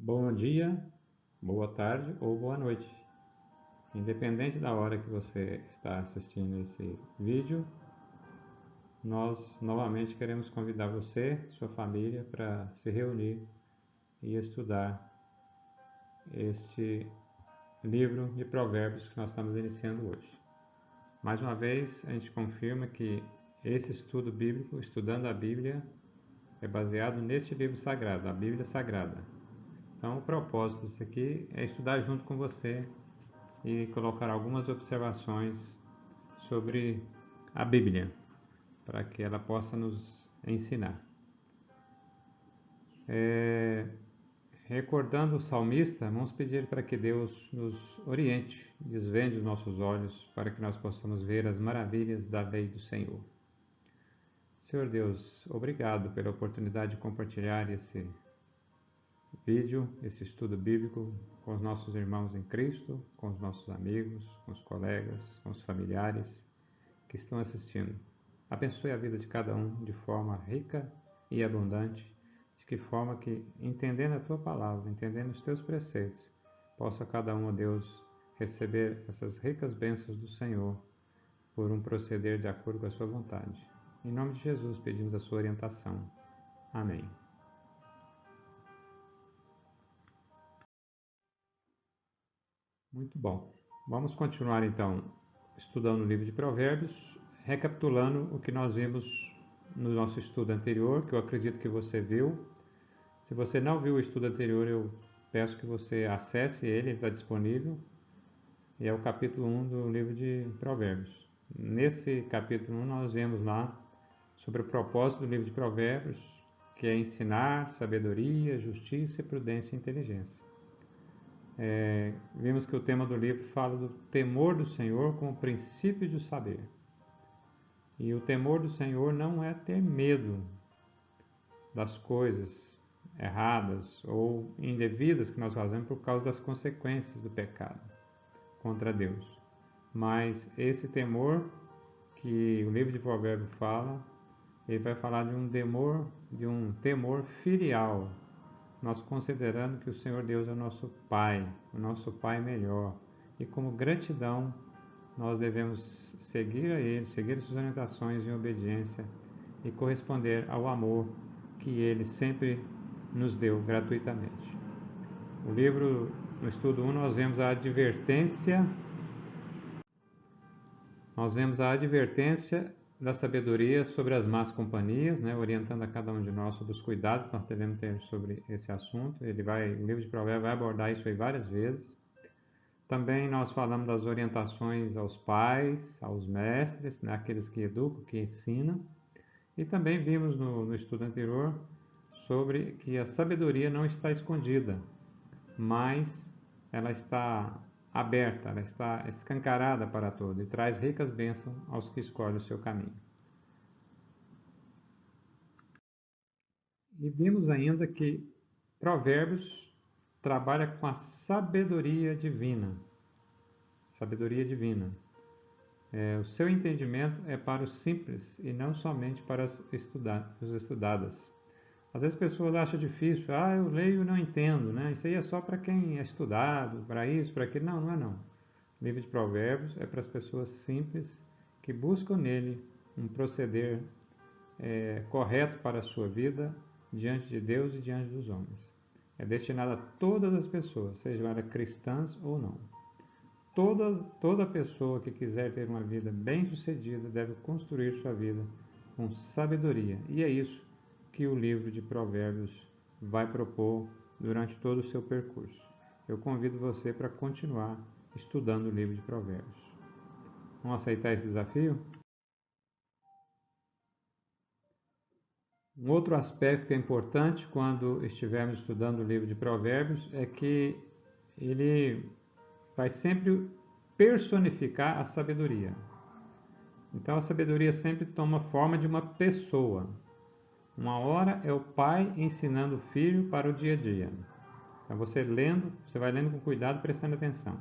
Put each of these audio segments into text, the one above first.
Bom dia, boa tarde ou boa noite. Independente da hora que você está assistindo esse vídeo, nós novamente queremos convidar você e sua família para se reunir e estudar este livro de Provérbios que nós estamos iniciando hoje. Mais uma vez, a gente confirma que esse estudo bíblico, estudando a Bíblia, é baseado neste livro sagrado, a Bíblia Sagrada. Então, o propósito disso aqui é estudar junto com você e colocar algumas observações sobre a Bíblia, para que ela possa nos ensinar. Recordando o salmista, vamos pedir para que Deus nos oriente, desvende os nossos olhos, para que nós possamos ver as maravilhas da lei do Senhor. Senhor Deus, obrigado pela oportunidade de compartilhar esse vídeo, esse estudo bíblico com os nossos irmãos em Cristo, com os nossos amigos, com os colegas, com os familiares que estão assistindo. Abençoe a vida de cada um de forma rica e abundante, de que forma que, entendendo a Tua palavra, entendendo os Teus preceitos, possa cada um, ó Deus, receber essas ricas bênçãos do Senhor por um proceder de acordo com a Sua vontade. Em nome de Jesus pedimos a Sua orientação. Amém. Muito bom. Vamos continuar então estudando o livro de Provérbios, recapitulando o que nós vimos no nosso estudo anterior, que eu acredito que você viu. Se você não viu o estudo anterior, eu peço que você acesse ele está disponível. E é o capítulo 1 do livro de Provérbios. Nesse capítulo 1 nós vemos lá sobre o propósito do livro de Provérbios, que é ensinar sabedoria, justiça, prudência e inteligência. Vimos que o tema do livro fala do temor do Senhor como princípio do saber. E o temor do Senhor não é ter medo das coisas erradas ou indevidas que nós fazemos por causa das consequências do pecado contra Deus. Mas esse temor que o livro de Provérbios fala, ele vai falar de um temor filial, nós considerando que o Senhor Deus é o nosso Pai melhor, e como gratidão nós devemos seguir a Ele, seguir suas orientações em obediência e corresponder ao amor que Ele sempre nos deu gratuitamente. O livro, no estudo 1, nós vemos a advertência da sabedoria sobre as más companhias, orientando a cada um de nós sobre os cuidados que nós devemos ter sobre esse assunto. O livro de Provérbios vai abordar isso aí várias vezes. Também nós falamos das orientações aos pais, aos mestres, aqueles que educam, que ensinam. E também vimos no estudo anterior sobre que a sabedoria não está escondida, mas ela está aberta, ela está escancarada para todos e traz ricas bênçãos aos que escolhem o seu caminho. E vimos ainda que Provérbios trabalha com a sabedoria divina. Sabedoria divina. O seu entendimento é para os simples e não somente para os estudadas. Às vezes as pessoas acham difícil, eu leio e não entendo, Isso aí é só para quem é estudado, para isso, para aquilo. Não, não é não. O livro de Provérbios é para as pessoas simples que buscam nele um proceder correto para a sua vida diante de Deus e diante dos homens. É destinado a todas as pessoas, sejam elas cristãs ou não. Toda pessoa que quiser ter uma vida bem-sucedida deve construir sua vida com sabedoria. E é isso que o livro de Provérbios vai propor durante todo o seu percurso. Eu convido você para continuar estudando o livro de Provérbios. Vamos aceitar esse desafio? Um outro aspecto que é importante quando estivermos estudando o livro de Provérbios é que ele vai sempre personificar a sabedoria. Então a sabedoria sempre toma forma de uma pessoa. Uma hora é o pai ensinando o filho para o dia a dia. Então você vai lendo com cuidado, prestando atenção.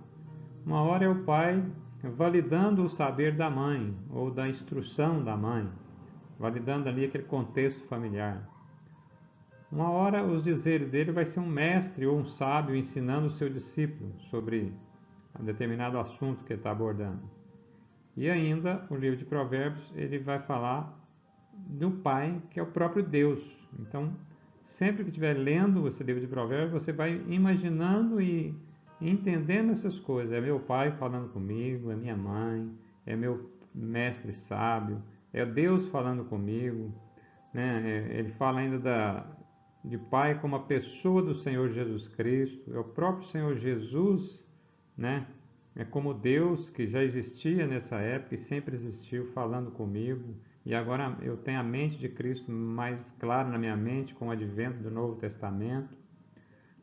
Uma hora é o pai validando o saber da mãe ou da instrução da mãe, validando ali aquele contexto familiar. Uma hora os dizeres dele vai ser um mestre ou um sábio ensinando o seu discípulo sobre um determinado assunto que ele está abordando. E ainda o livro de Provérbios ele vai falar do Pai, que é o próprio Deus. Então, sempre que estiver lendo esse livro de Provérbios, você vai imaginando e entendendo essas coisas. É meu pai falando comigo, é minha mãe, é meu mestre sábio, é Deus falando comigo, né? Ele fala ainda de Pai como a pessoa do Senhor Jesus Cristo, é o próprio Senhor Jesus, né? É como Deus que já existia nessa época e sempre existiu falando comigo, e agora eu tenho a mente de Cristo mais clara na minha mente com o advento do Novo Testamento,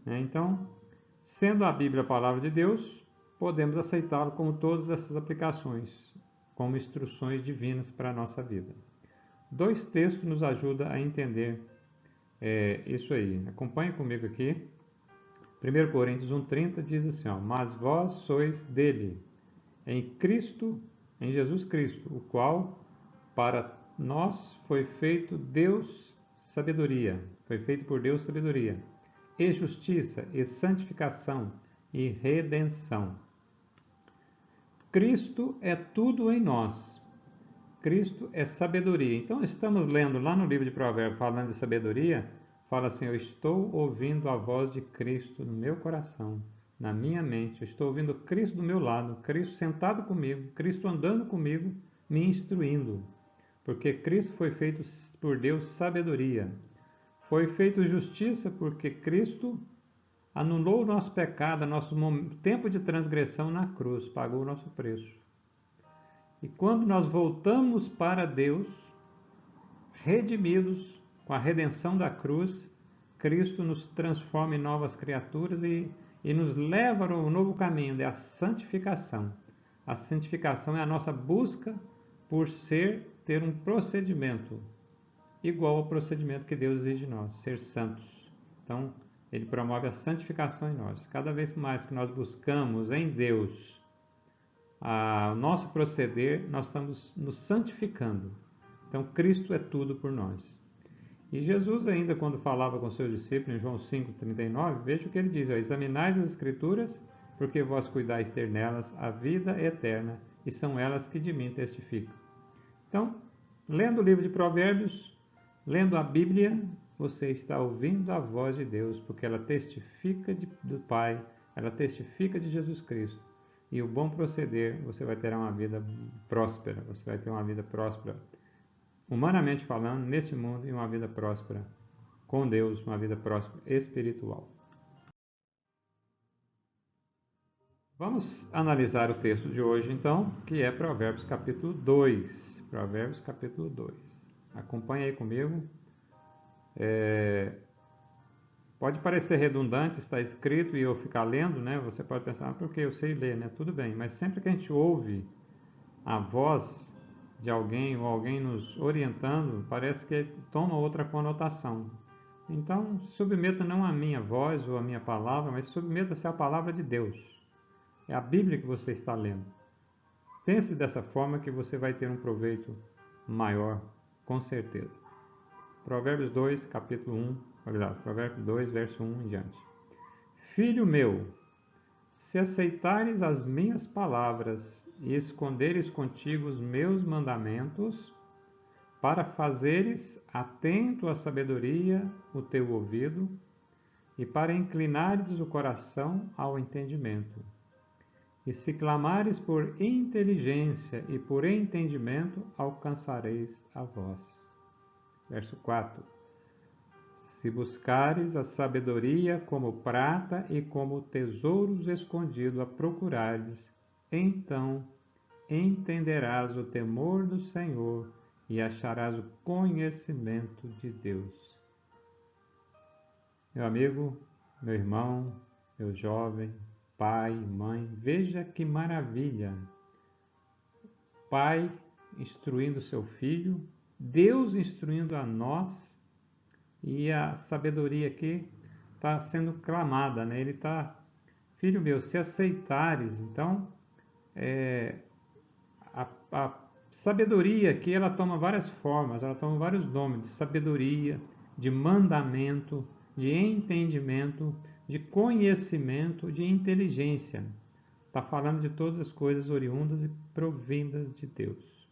né? Então, sendo a Bíblia a palavra de Deus, podemos aceitá-lo como todas essas aplicações, como instruções divinas para a nossa vida. Dois textos nos ajudam a entender isso aí. Acompanhe comigo aqui. 1 Coríntios 1,30 diz assim, ó, mas vós sois dele, em Cristo, em Jesus Cristo, o qual para nós foi feito Deus sabedoria, foi feito por Deus sabedoria, e justiça, e santificação, e redenção. Cristo é tudo em nós. Cristo é sabedoria. Então estamos lendo lá no livro de Provérbios, falando de sabedoria, fala assim, eu estou ouvindo a voz de Cristo no meu coração, na minha mente, eu estou ouvindo Cristo do meu lado, Cristo sentado comigo, Cristo andando comigo, me instruindo, porque Cristo foi feito por Deus sabedoria, foi feito justiça porque Cristo anulou o nosso pecado, nosso tempo de transgressão na cruz, pagou o nosso preço. E quando nós voltamos para Deus, redimidos com a redenção da cruz, Cristo nos transforma em novas criaturas e nos leva a um novo caminho, é a santificação. A santificação é a nossa busca por ter um procedimento igual ao procedimento que Deus exige de nós, ser santos. Então, ele promove a santificação em nós. Cada vez mais que nós buscamos em Deus o nosso proceder, nós estamos nos santificando. Então, Cristo é tudo por nós. E Jesus ainda, quando falava com seus discípulos, em João 5,39, veja o que ele diz, examinais as Escrituras, porque vós cuidais ter nelas a vida eterna, e são elas que de mim testificam. Então, lendo o livro de Provérbios, lendo a Bíblia, você está ouvindo a voz de Deus, porque ela testifica do Pai, ela testifica de Jesus Cristo. E o bom proceder, você vai ter uma vida próspera, você vai ter uma vida próspera, humanamente falando, neste mundo, e uma vida próspera com Deus, uma vida próspera espiritual. Vamos analisar o texto de hoje, então, que é Provérbios capítulo 2. Provérbios capítulo 2. Acompanhe aí comigo. Pode parecer redundante, está escrito e eu ficar lendo, né? Você pode pensar, porque eu sei ler, né? Tudo bem, mas sempre que a gente ouve a voz de alguém ou alguém nos orientando, parece que toma outra conotação. Então, submeta não a minha voz ou a minha palavra, mas submeta-se à palavra de Deus. É a Bíblia que você está lendo. Pense dessa forma que você vai ter um proveito maior, com certeza. Provérbios 2, capítulo 1, Provérbios 2, verso 1 em diante. Filho meu, se aceitares as minhas palavras e esconderes contigo os meus mandamentos, para fazeres atento à sabedoria o teu ouvido, e para inclinares o coração ao entendimento. E se clamares por inteligência e por entendimento, alcançareis a voz. Verso 4. Se buscares a sabedoria como prata e como tesouros escondidos a procurares, então entenderás o temor do Senhor e acharás o conhecimento de Deus. Meu amigo, meu irmão, meu jovem, pai, mãe, veja que maravilha! Pai instruindo seu filho, Deus instruindo a nós, e a sabedoria aqui está sendo clamada, né? Ele está, filho meu, se aceitares, então, a sabedoria aqui, ela toma várias formas, ela toma vários nomes de sabedoria, de mandamento, de entendimento, de conhecimento, de inteligência. Está falando de todas as coisas oriundas e provindas de Deus.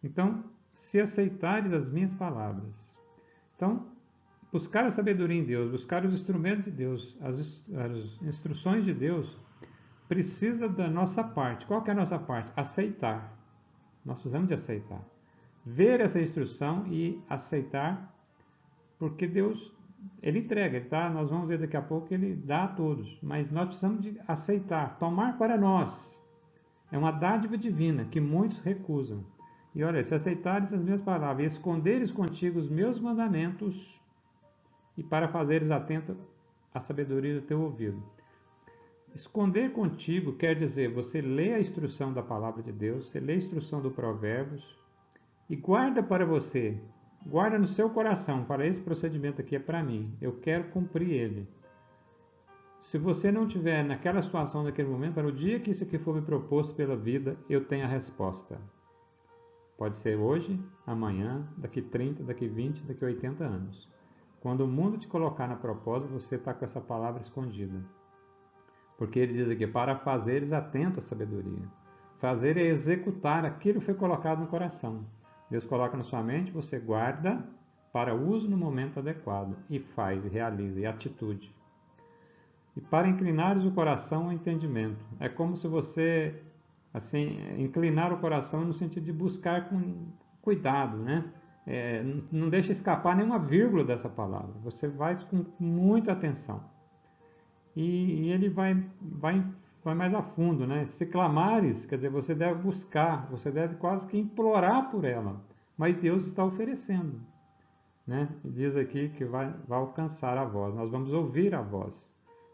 Então, se aceitares as minhas palavras. Então, buscar a sabedoria em Deus, buscar os instrumentos de Deus, as instruções de Deus, precisa da nossa parte. Qual que é a nossa parte? Aceitar. Nós precisamos de aceitar. Ver essa instrução e aceitar, porque Deus, Ele entrega, tá? Nós vamos ver daqui a pouco que Ele dá a todos, mas nós precisamos de aceitar, tomar para nós. É uma dádiva divina que muitos recusam. E olha, se aceitares as minhas palavras e esconderes contigo os meus mandamentos, e para fazeres atento à sabedoria do teu ouvido. Esconder contigo quer dizer, você lê a instrução da palavra de Deus, você lê a instrução do Provérbios e guarda para você, guarda no seu coração, fala, esse procedimento aqui é para mim, eu quero cumprir ele. Se você não tiver naquela situação, naquele momento, para o dia que isso aqui for me proposto pela vida, eu tenho a resposta. Pode ser hoje, amanhã, daqui 30, daqui 20, daqui 80 anos. Quando o mundo te colocar na proposta, você está com essa palavra escondida. Porque ele diz aqui, para fazeres atento à sabedoria. Fazer é executar aquilo que foi colocado no coração. Deus coloca na sua mente, você guarda para uso no momento adequado. E faz, e realiza, e atitude. E para inclinares o coração ao entendimento. É como se você, assim, inclinar o coração no sentido de buscar com cuidado, né? Não deixa escapar nenhuma vírgula dessa palavra. Você vai com muita atenção. E ele vai mais a fundo, né? Se clamares, quer dizer, você deve buscar, você deve quase que implorar por ela. Mas Deus está oferecendo, né? Diz aqui que vai alcançar a voz. Nós vamos ouvir a voz.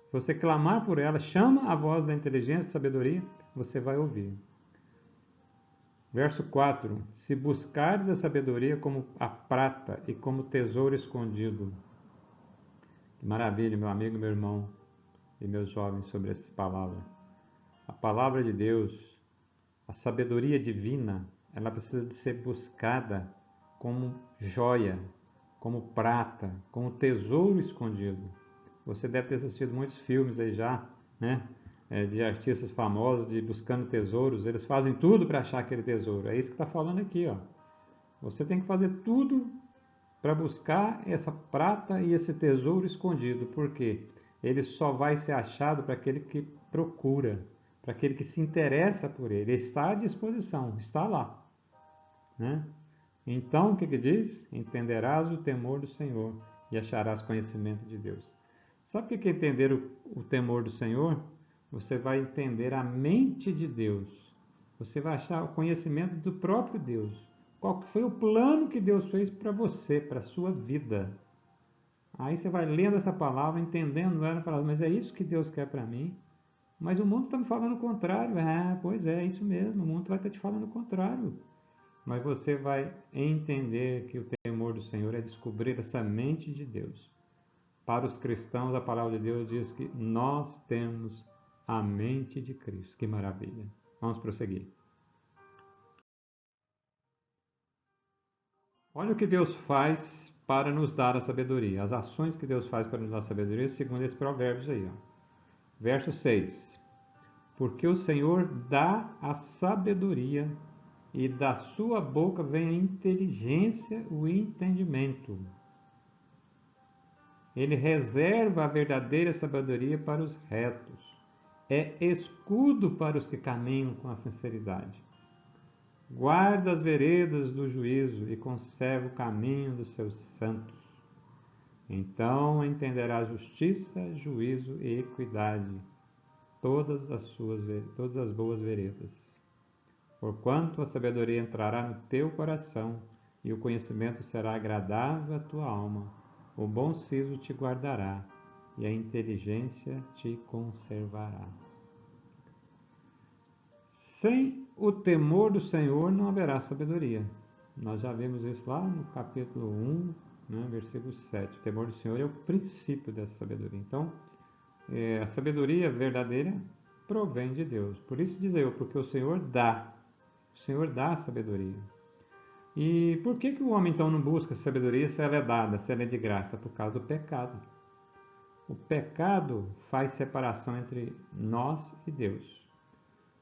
Se você clamar por ela, chama a voz da inteligência e sabedoria, você vai ouvir. Verso 4: Se buscares a sabedoria como a prata e como tesouro escondido. Que maravilha, meu amigo, meu irmão e meus jovens, sobre essa palavra. A palavra de Deus, a sabedoria divina, ela precisa de ser buscada como joia, como prata, como tesouro escondido. Você deve ter assistido muitos filmes aí já, né? De artistas famosos, de buscando tesouros, eles fazem tudo para achar aquele tesouro. É isso que está falando aqui, ó. Você tem que fazer tudo para buscar essa prata e esse tesouro escondido, porque ele só vai ser achado para aquele que procura, para aquele que se interessa por ele. Ele está à disposição, está lá, né? Então, o que diz? Entenderás o temor do Senhor e acharás conhecimento de Deus. Sabe o que é entender o temor do Senhor? Você vai entender a mente de Deus. Você vai achar o conhecimento do próprio Deus. Qual foi o plano que Deus fez para você, para a sua vida? Aí você vai lendo essa palavra, entendendo ela, falando, mas é isso que Deus quer para mim? Mas o mundo está me falando o contrário. Pois é isso mesmo, o mundo vai estar te falando o contrário. Mas você vai entender que o temor do Senhor é descobrir essa mente de Deus. Para os cristãos, a palavra de Deus diz que nós temos a mente de Cristo. Que maravilha. Vamos prosseguir. Olha o que Deus faz para nos dar a sabedoria. As ações que Deus faz para nos dar a sabedoria, segundo esses provérbios aí. Ó. Verso 6. Porque o Senhor dá a sabedoria e da sua boca vem a inteligência, o entendimento. Ele reserva a verdadeira sabedoria para os retos. É escudo para os que caminham com a sinceridade. Guarda as veredas do juízo e conserva o caminho dos seus santos. Então entenderá justiça, juízo e equidade, todas as boas veredas. Porquanto a sabedoria entrará no teu coração e o conhecimento será agradável à tua alma, o bom siso te guardará e a inteligência te conservará. Sem o temor do Senhor não haverá sabedoria. Nós já vimos isso lá no capítulo 1, né, versículo 7. O temor do Senhor é o princípio dessa sabedoria. Então, a sabedoria verdadeira provém de Deus. Por isso diz eu, porque o Senhor dá a sabedoria. E por que que o homem então não busca sabedoria se ela é dada, se ela é de graça? Por causa do pecado. O pecado faz separação entre nós e Deus.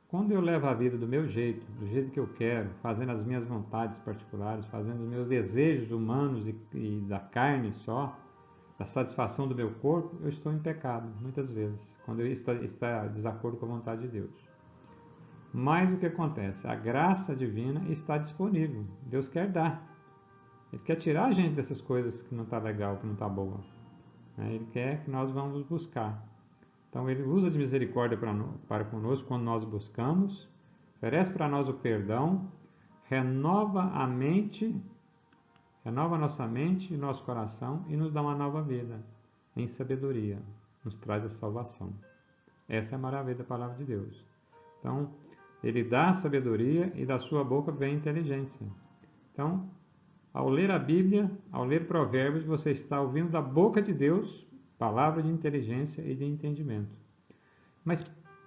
Quando eu levo a vida do jeito que eu quero, fazendo as minhas vontades particulares, fazendo os meus desejos humanos e da carne só, da satisfação do meu corpo, eu estou em pecado, muitas vezes, quando eu estou em desacordo com a vontade de Deus. Mas o que acontece? A graça divina está disponível. Deus quer dar. Ele quer tirar a gente dessas coisas que não está legal, que não está boa. Ele quer que nós vamos buscar. Então ele usa de misericórdia para conosco quando nós buscamos, oferece para nós o perdão, renova a mente, renova a nossa mente e nosso coração e nos dá uma nova vida em sabedoria, nos traz a salvação. Essa é a maravilha da palavra de Deus. Então, ele dá sabedoria e da sua boca vem inteligência. Então, ao ler a Bíblia, ao ler Provérbios, você está ouvindo da boca de Deus palavra de inteligência e de entendimento. Mas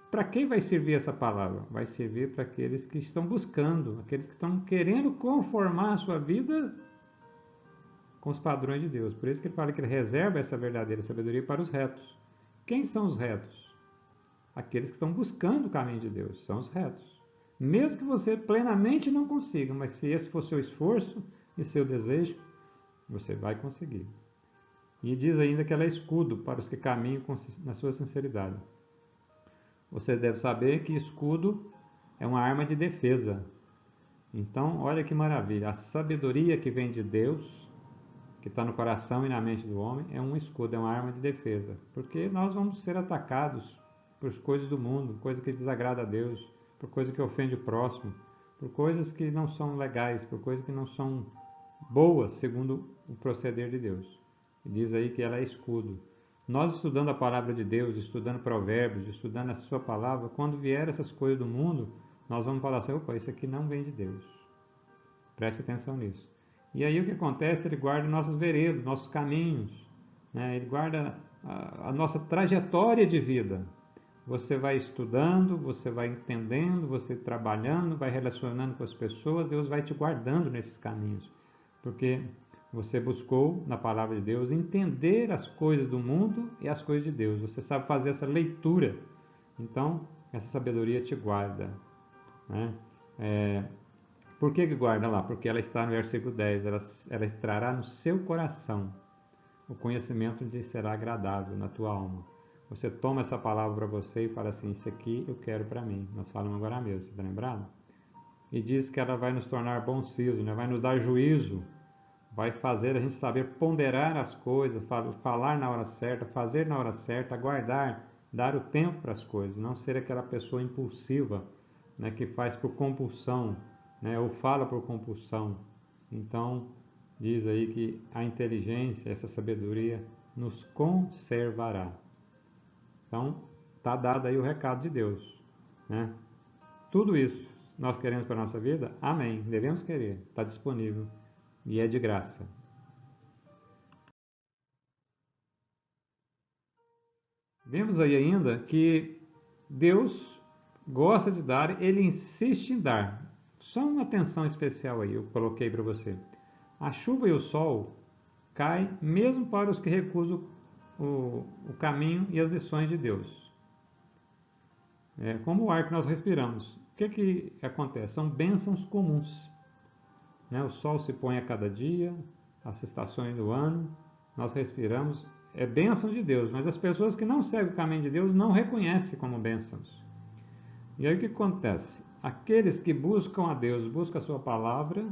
para quem vai servir essa palavra? Vai servir para aqueles que estão buscando, aqueles que estão querendo conformar a sua vida com os padrões de Deus. Por isso que ele fala que ele reserva essa verdadeira sabedoria para os retos. Quem são os retos? Aqueles que estão buscando o caminho de Deus, são os retos. Mesmo que você plenamente não consiga, mas se esse for seu esforço e seu desejo, você vai conseguir. E diz ainda que ela é escudo para os que caminham na sua sinceridade. Você deve saber que escudo é uma arma de defesa. Então, olha que maravilha. A sabedoria que vem de Deus, que está no coração e na mente do homem, é um escudo, é uma arma de defesa. Porque nós vamos ser atacados por coisas do mundo, coisa que desagrada a Deus, por coisa que ofende o próximo, por coisas que não são legais, por coisas que não são boas segundo o proceder de Deus. E diz aí que ela é escudo. Nós estudando a palavra de Deus, estudando provérbios, estudando a sua palavra, quando vier essas coisas do mundo, nós vamos falar assim, opa, isso aqui não vem de Deus. Preste atenção nisso. E aí o que acontece? Ele guarda nossos veredos, nossos caminhos, né? Ele guarda a nossa trajetória de vida. Você vai estudando, você vai entendendo, você trabalhando, vai relacionando com as pessoas, Deus vai te guardando nesses caminhos. Porque você buscou na palavra de Deus entender as coisas do mundo e as coisas de Deus. Você sabe fazer essa leitura. Então, essa sabedoria te guarda. Né? Por que guarda lá? Porque ela está no versículo 10. Ela entrará no seu coração. O conhecimento lhe será agradável na tua alma. Você toma essa palavra para você e fala assim, isso aqui eu quero para mim. Nós falamos agora mesmo, você está lembrado? E diz que ela vai nos tornar bom siso, né? Vai nos dar juízo, vai fazer a gente saber ponderar as coisas, falar na hora certa, fazer na hora certa, aguardar, dar o tempo para as coisas, não ser aquela pessoa impulsiva, né, que faz por compulsão, né, ou fala por compulsão. Então, diz aí que a inteligência, essa sabedoria, nos conservará. Então, está dado aí o recado de Deus. Né? Tudo isso nós queremos para a nossa vida? Amém. Devemos querer. Está disponível. E é de graça. Vemos aí ainda que Deus gosta de dar, Ele insiste em dar. Só uma atenção especial aí, eu coloquei para você. A chuva e o sol caem mesmo para os que recusam o caminho e as lições de Deus. É como o ar que nós respiramos. O que acontece? São bênçãos comuns. Né? O sol se põe a cada dia, as estações do ano, nós respiramos. É bênção de Deus, mas as pessoas que não seguem o caminho de Deus não reconhecem como bênçãos. E aí o que acontece? Aqueles que buscam a Deus, buscam a sua palavra,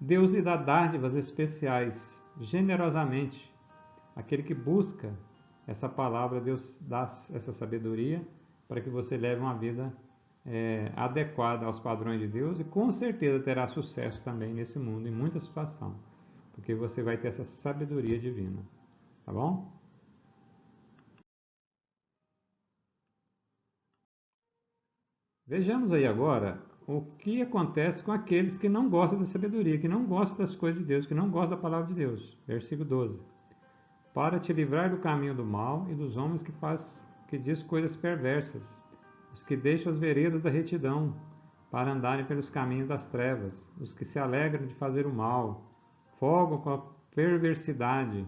Deus lhe dá dádivas especiais, generosamente. Aquele que busca essa palavra, Deus dá essa sabedoria para que você leve uma vida adequada aos padrões de Deus e com certeza terá sucesso também nesse mundo, em muita situação, porque você vai ter essa sabedoria divina. Tá bom? Vejamos aí agora o que acontece com aqueles que não gostam da sabedoria, que não gostam das coisas de Deus, que não gostam da palavra de Deus. Versículo 12. Para te livrar do caminho do mal e dos homens que diz coisas perversas, os que deixam as veredas da retidão, para andarem pelos caminhos das trevas, os que se alegram de fazer o mal, folgam com a perversidade,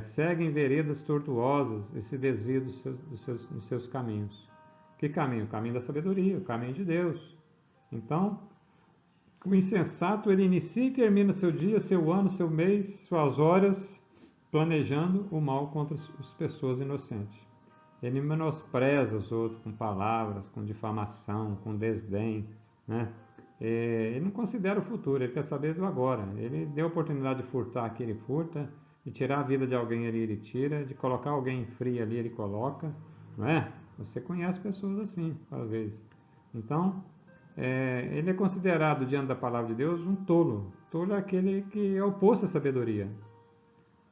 seguem veredas tortuosas e se desviam dos seus caminhos. Que caminho? O caminho da sabedoria, o caminho de Deus. Então, o insensato, ele inicia e termina seu dia, seu ano, seu mês, suas horas, planejando o mal contra as pessoas inocentes. Ele menospreza os outros com palavras, com difamação, com desdém, né? Ele não considera o futuro, ele quer saber do agora. Ele deu a oportunidade de furtar aqui, ele furta, de tirar a vida de alguém ali, ele tira, de colocar alguém frio ali, ele coloca, não é? Você conhece pessoas assim, às vezes. Então, ele é considerado, diante da palavra de Deus, um tolo. Tolo é aquele que é oposto à sabedoria.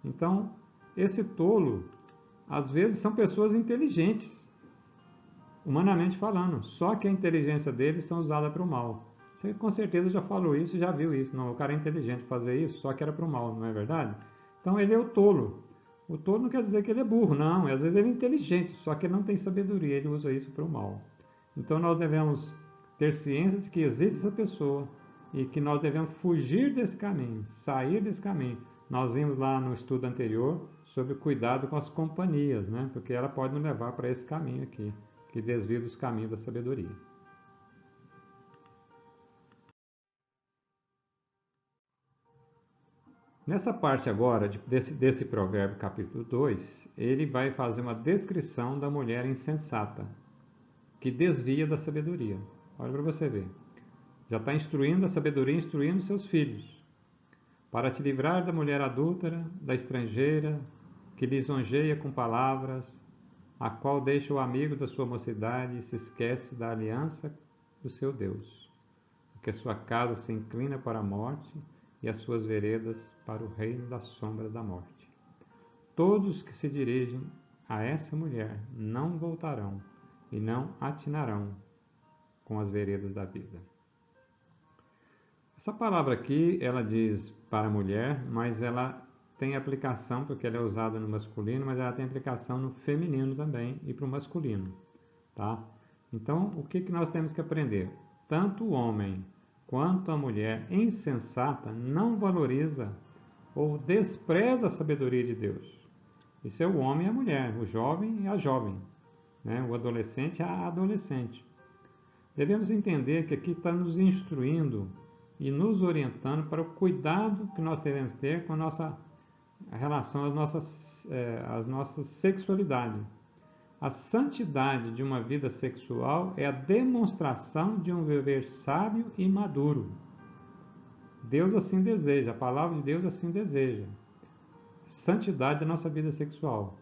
Então, esse tolo, às vezes, são pessoas inteligentes, humanamente falando, só que a inteligência deles são usada para o mal. Você com certeza já falou isso, já viu isso. Não, o cara é inteligente fazer isso, só que era para o mal, não é verdade? Então ele é o tolo. O tolo não quer dizer que ele é burro, não. Às vezes ele é inteligente, só que ele não tem sabedoria, ele usa isso para o mal. Então nós devemos ter ciência de que existe essa pessoa e que nós devemos fugir desse caminho, sair desse caminho. Nós vimos lá no estudo anterior sobre o cuidado com as companhias, né? Porque ela pode nos levar para esse caminho aqui, que desvia dos caminhos da sabedoria. Nessa parte agora, desse provérbio capítulo 2, ele vai fazer uma descrição da mulher insensata, que desvia da sabedoria. Olha para você ver. Já está instruindo a sabedoria, instruindo seus filhos. Para te livrar da mulher adúltera, da estrangeira, que lisonjeia com palavras, a qual deixa o amigo da sua mocidade e se esquece da aliança do seu Deus. Porque sua casa se inclina para a morte e as suas veredas para o reino da sombra da morte. Todos que se dirigem a essa mulher não voltarão e não atinarão com as veredas da vida. Essa palavra aqui, ela diz para a mulher, mas ela tem aplicação, porque ela é usada no masculino, mas ela tem aplicação no feminino também e para o masculino, tá? Então, o que nós temos que aprender? Tanto o homem quanto a mulher insensata não valoriza ou despreza a sabedoria de Deus. Isso é o homem e a mulher, o jovem e a jovem, né? O adolescente e a adolescente. Devemos entender que aqui está nos instruindo e nos orientando para o cuidado que nós devemos ter com a nossa relação às nossas sexualidades. A santidade de uma vida sexual é a demonstração de um viver sábio e maduro. Deus assim deseja, a palavra de Deus assim deseja. Santidade da nossa vida sexual.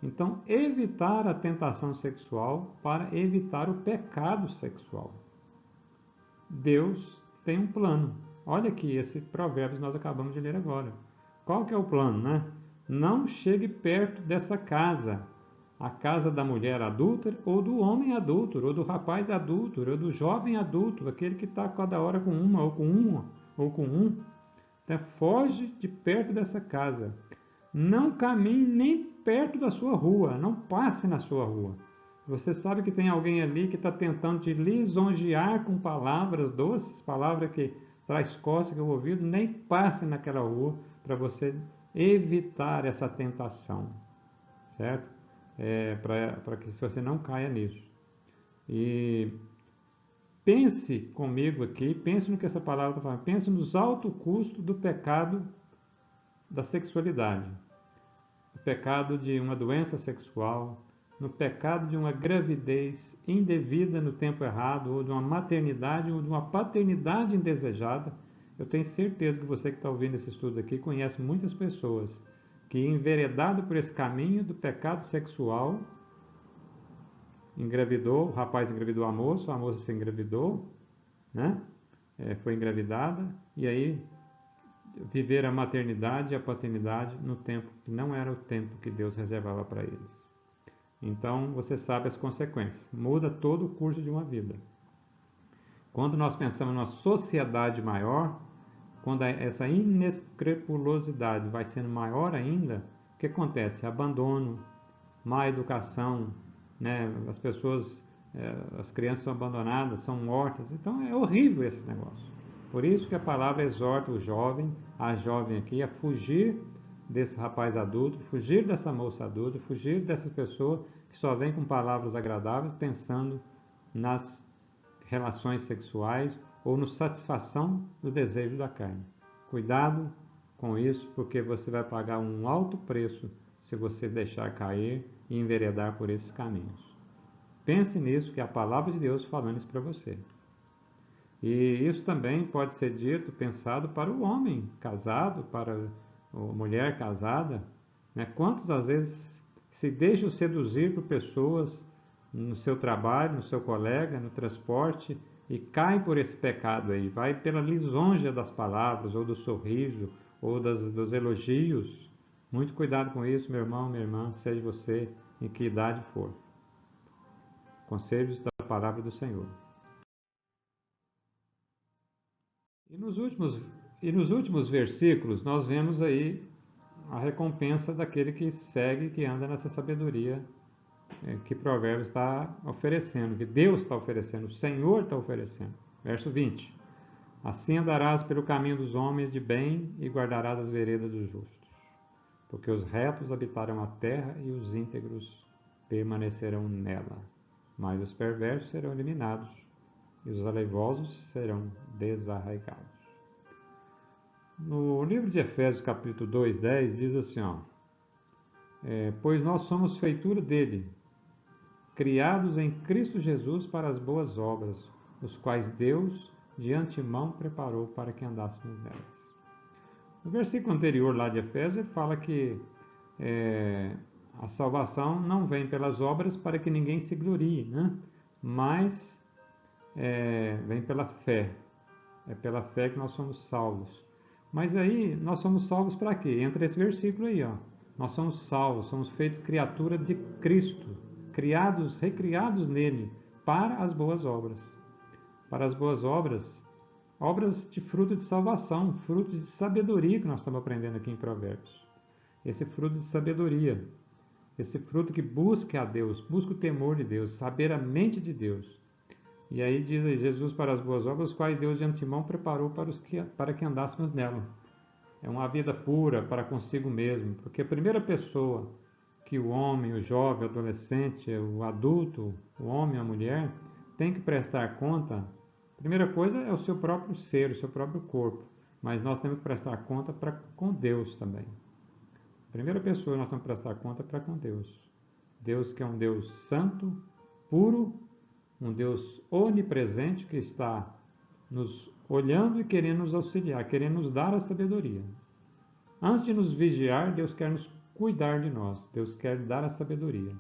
Então, evitar a tentação sexual para evitar o pecado sexual. Deus tem um plano. Olha aqui esse provérbio que nós acabamos de ler agora. Qual que é o plano, né? Não chegue perto dessa casa, a casa da mulher adúltera, ou do homem adúltero, ou do rapaz adúltero, ou do jovem adúltero, aquele que está cada hora com uma, ou com uma, ou com um. Então, foge de perto dessa casa. Não caminhe nem perto da sua rua, não passe na sua rua. Você sabe que tem alguém ali que está tentando te lisonjear com palavras doces, palavras que traz cócega ao ouvido, nem passe naquela rua para você evitar essa tentação, certo? Para que você não caia nisso. E pense comigo aqui, pense no que essa palavra está falando, pense nos altos custos do pecado da sexualidade, o pecado de uma doença sexual, no pecado de uma gravidez indevida no tempo errado, ou de uma maternidade, ou de uma paternidade indesejada. Eu tenho certeza que você que está ouvindo esse estudo aqui conhece muitas pessoas que, enveredado por esse caminho do pecado sexual, engravidou, o rapaz engravidou a moça se engravidou, né? Foi engravidada, e aí viver a maternidade e a paternidade no tempo que não era o tempo que Deus reservava para eles. Então, você sabe as consequências. Muda todo o curso de uma vida. Quando nós pensamos numa sociedade maior, quando essa inescrupulosidade vai sendo maior ainda, o que acontece? Abandono, má educação, né? As pessoas as crianças são abandonadas, são mortas. Então é horrível esse negócio. Por isso que a palavra exorta o jovem, a jovem aqui, a fugir desse rapaz adulto, fugir dessa moça adulta, fugir dessa pessoa que só vem com palavras agradáveis, pensando nas relações sexuais ou na satisfação do desejo da carne. Cuidado com isso, porque você vai pagar um alto preço se você deixar cair e enveredar por esses caminhos. Pense nisso, que é a palavra de Deus falando isso para você. E isso também pode ser dito, pensado para o homem casado, para a mulher casada. Né? Quantos às vezes se deixam seduzir por pessoas no seu trabalho, no seu colega, no transporte e caem por esse pecado aí, vai pela lisonja das palavras, ou do sorriso, ou dos elogios. Muito cuidado com isso, meu irmão, minha irmã, seja você em que idade for. Conselhos da palavra do Senhor. E nos últimos versículos nós vemos aí a recompensa daquele que segue, que anda nessa sabedoria que Provérbios está oferecendo, que Deus está oferecendo, o Senhor está oferecendo. Verso 20. Assim andarás pelo caminho dos homens de bem e guardarás as veredas dos justos, porque os retos habitarão a terra e os íntegros permanecerão nela, mas os perversos serão eliminados e os aleivosos serão desarraigados. No livro de Efésios, capítulo 2, 10, diz assim, pois nós somos feitura dele, criados em Cristo Jesus para as boas obras, os quais Deus de antemão preparou para que andássemos nelas. No versículo anterior lá de Efésios, ele fala que a salvação não vem pelas obras para que ninguém se glorie, né? Mas vem pela fé. É pela fé que nós somos salvos. Mas aí, nós somos salvos para quê? Entra esse versículo aí, Nós somos salvos, somos feitos criatura de Cristo, criados, recriados nele, para as boas obras. Para as boas obras, obras de fruto de salvação, fruto de sabedoria que nós estamos aprendendo aqui em Provérbios. Esse fruto de sabedoria, esse fruto que busca a Deus, busca o temor de Deus, saber a mente de Deus. E aí diz aí, Jesus para as boas obras, os quais Deus de antemão preparou para que andássemos nela. É uma vida pura para consigo mesmo, porque a primeira pessoa que o homem, o jovem, o adolescente, o adulto, o homem, a mulher, tem que prestar conta, a primeira coisa é o seu próprio ser, o seu próprio corpo, mas nós temos que prestar conta com Deus também. A primeira pessoa que nós temos que prestar conta é para com Deus. Deus que é um Deus santo, puro, um Deus onipresente que está nos olhando e querendo nos auxiliar, querendo nos dar a sabedoria. Antes de nos vigiar, Deus quer nos cuidar de nós, Deus quer dar a sabedoria.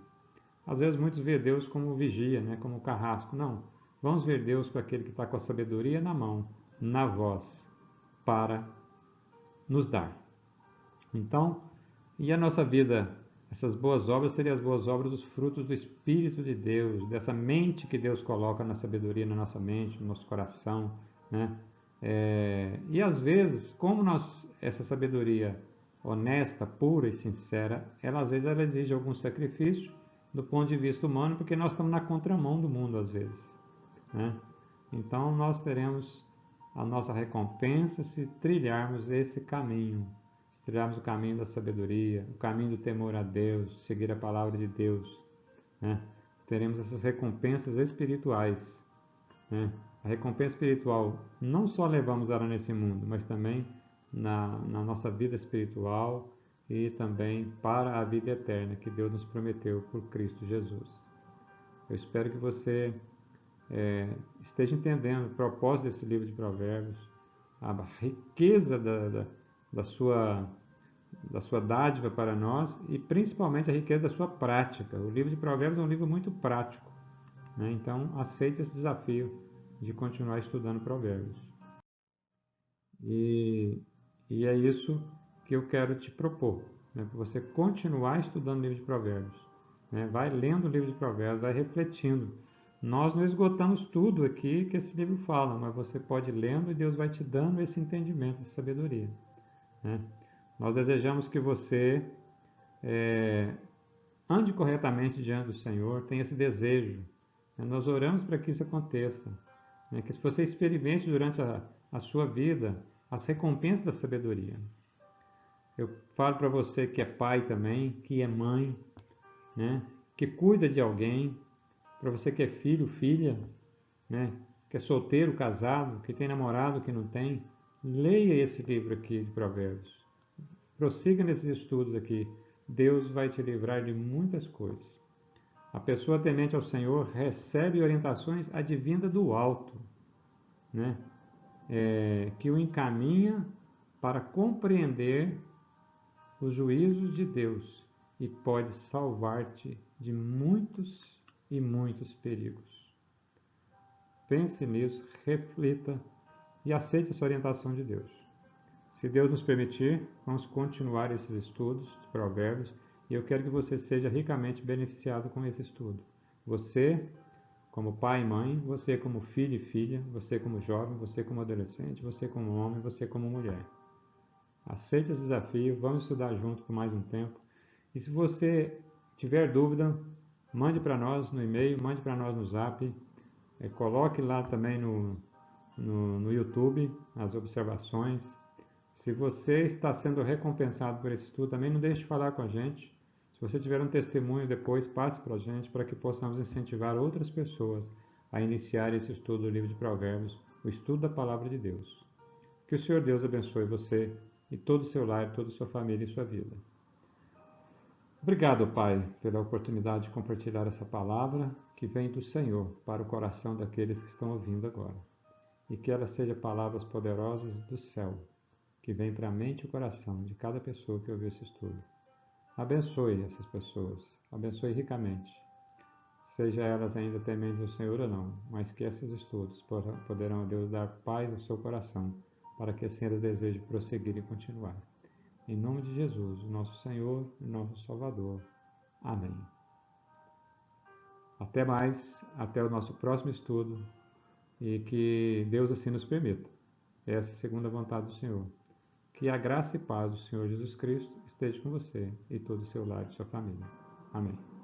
Às vezes muitos veem Deus como vigia, né, como carrasco. Não, vamos ver Deus com aquele que está com a sabedoria na mão, na voz, para nos dar. Então, e a nossa vida? Essas boas obras seriam as boas obras dos frutos do Espírito de Deus, dessa mente que Deus coloca na sabedoria na nossa mente, no nosso coração, né? E às vezes, como essa sabedoria honesta, pura e sincera, às vezes ela exige algum sacrifício do ponto de vista humano, porque nós estamos na contramão do mundo às vezes, né? Então nós teremos a nossa recompensa se trilharmos esse caminho. Trilharmos o caminho da sabedoria, o caminho do temor a Deus, seguir a palavra de Deus, né? Teremos essas recompensas espirituais, né? A recompensa espiritual não só levamos ela nesse mundo, mas também na nossa vida espiritual e também para a vida eterna que Deus nos prometeu por Cristo Jesus. Eu espero que você esteja entendendo o propósito desse livro de Provérbios, a riqueza da sua dádiva para nós e principalmente a riqueza da sua prática. O livro de Provérbios é um livro muito prático, né? Então aceite esse desafio de continuar estudando Provérbios. E é isso que eu quero te propor, né? Para você continuar estudando o livro de Provérbios, né? Vai lendo o livro de Provérbios, vai refletindo. Nós não esgotamos tudo aqui que esse livro fala, mas você pode ir lendo e Deus vai te dando esse entendimento, essa sabedoria, né? Nós desejamos que você ande corretamente diante do Senhor, tenha esse desejo, Nós oramos para que isso aconteça, né? Que você experimente durante a sua vida as recompensas da sabedoria. Eu falo para você que é pai também, que é mãe, né? Que cuida de alguém, para você que é filho, filha, né? Que é solteiro, casado, que tem namorado, que não tem, leia esse livro aqui de Provérbios. Prossiga nesses estudos aqui. Deus vai te livrar de muitas coisas. A pessoa temente ao Senhor recebe orientações advindas do alto, né? Que o encaminha para compreender os juízos de Deus e pode salvar-te de muitos e muitos perigos. Pense nisso, reflita e aceite essa orientação de Deus. Se Deus nos permitir, vamos continuar esses estudos de Provérbios e eu quero que você seja ricamente beneficiado com esse estudo. Você, como pai e mãe, você como filho e filha, você como jovem, você como adolescente, você como homem, você como mulher. Aceite esse desafio, vamos estudar junto por mais um tempo. E se você tiver dúvida, mande para nós no e-mail, mande para nós no zap, coloque lá também no YouTube as observações. Se você está sendo recompensado por esse estudo, também não deixe de falar com a gente. Se você tiver um testemunho depois, passe para a gente para que possamos incentivar outras pessoas a iniciar esse estudo do livro de Provérbios, o estudo da Palavra de Deus. Que o Senhor Deus abençoe você e todo o seu lar, toda a sua família e sua vida. Obrigado, Pai, pela oportunidade de compartilhar essa palavra que vem do Senhor para o coração daqueles que estão ouvindo agora. E que ela seja palavras poderosas do céu, que vem para a mente e o coração de cada pessoa que ouviu esse estudo. Abençoe essas pessoas, abençoe ricamente, seja elas ainda tementes ao Senhor ou não, mas que esses estudos poderão, Deus, dar paz ao seu coração, para que assim elas desejem prosseguir e continuar. Em nome de Jesus, o nosso Senhor e nosso Salvador. Amém. Até mais, até o nosso próximo estudo, e que Deus assim nos permita. Essa é a segunda vontade do Senhor. Que a graça e paz do Senhor Jesus Cristo esteja com você e todo o seu lar e sua família. Amém.